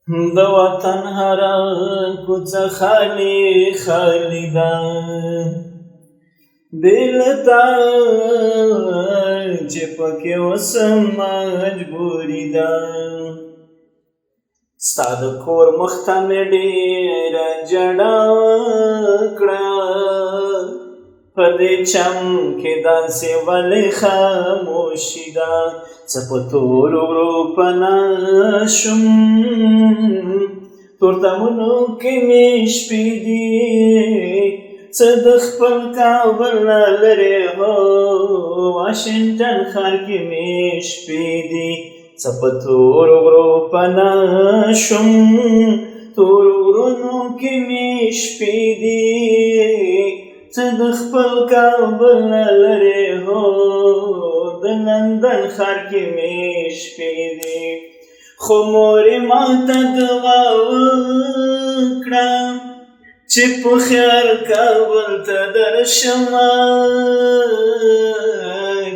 د وطن هره کوڅه خالي خالي ده بې له تا چې پکې اوسم مجبوري ده ستا د کور مخ ته مې ډېره ژړا کړه په دې چم کې داسې ولې خاموشي ده څه په تورو غرو پناه شوم تورتمونو کې مې شپې دي څه د خپل کابل نه لرې هو واشنګټن ښار کې مې شپې دي څه په تورو غرو پناه شوم تورو غرونو کې مې شپې دي څه د خپل کابل نه لرې هو د لندن ښار کې مې شپې دي خو مورې ماته دعا وکړه چې په خیر کابل ته درشمه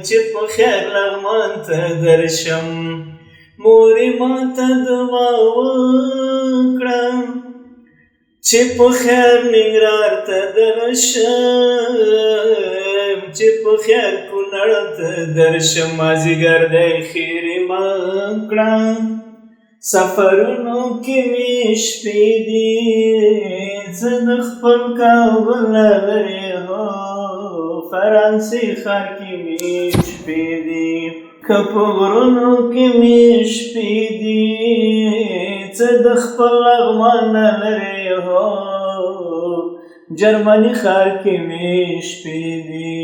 چې په خیر لغمان ته درشم مورې ماته دعا وکړه چې په خیر ننګرهار ته درشم چې په خیر کونړ ته درشم مازدیګر دی خیرې مه کړه سفرونو کې مې شپې دي څه د خپل کابل نه لرې هو فرانسې ښار کې مې شپې دي که په غرونو کې مې شپې دي څه د خپل لغمان نه لرې هو جرمني ښار کې مې شپې دي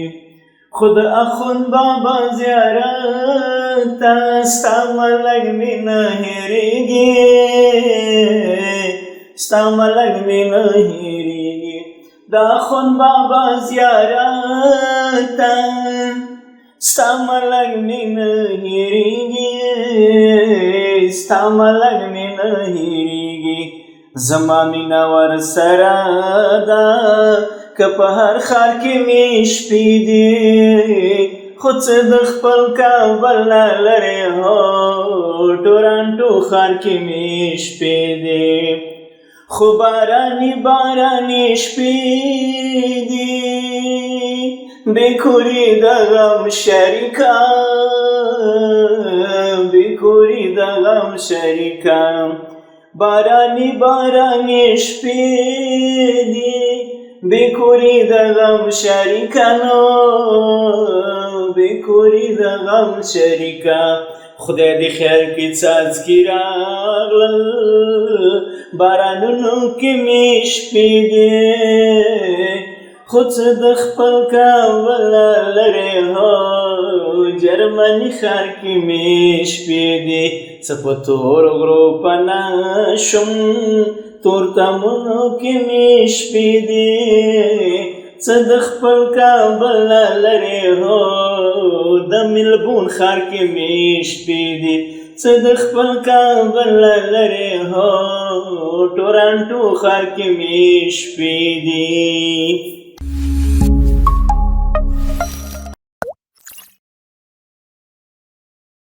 خو د اخوند بابا زیارت ته ستا ملګ مې نه هېرېږي ستا ملګ مې نه هېرېږي د اخوند بابا زیارت ته ستا ملګ مې نه هېرېږي ستا ملګ مې نه هېرېږي زما مینه ورسره ده که په هر ښار کې مې شپې دي خو څه د خپل کابل نه لرې هو ټورانټو ښار کې مې شپې دي خو باراني باراني شپې دي بې کوري د غم شریکه بې کوري د غم شریکه باراني باراني شپې دي بې کوري د غم شریکانو بې کوري د غم شریکه خدای دې خیر کې څاڅکي راغلل بارانونو کې مې شپې دي خو څه د خپل کابل نه لرې هو جرمني ښار کې مې شپې دي څه په تورو غرو پناه شوم تورتمونو کې مې شپې دي څه د خپل کابل نه لرې هو د ملبون ښار کې مې شپې دي څه د خپل کابل نه لرې هو ټورانټو ښار کې مې شپې دي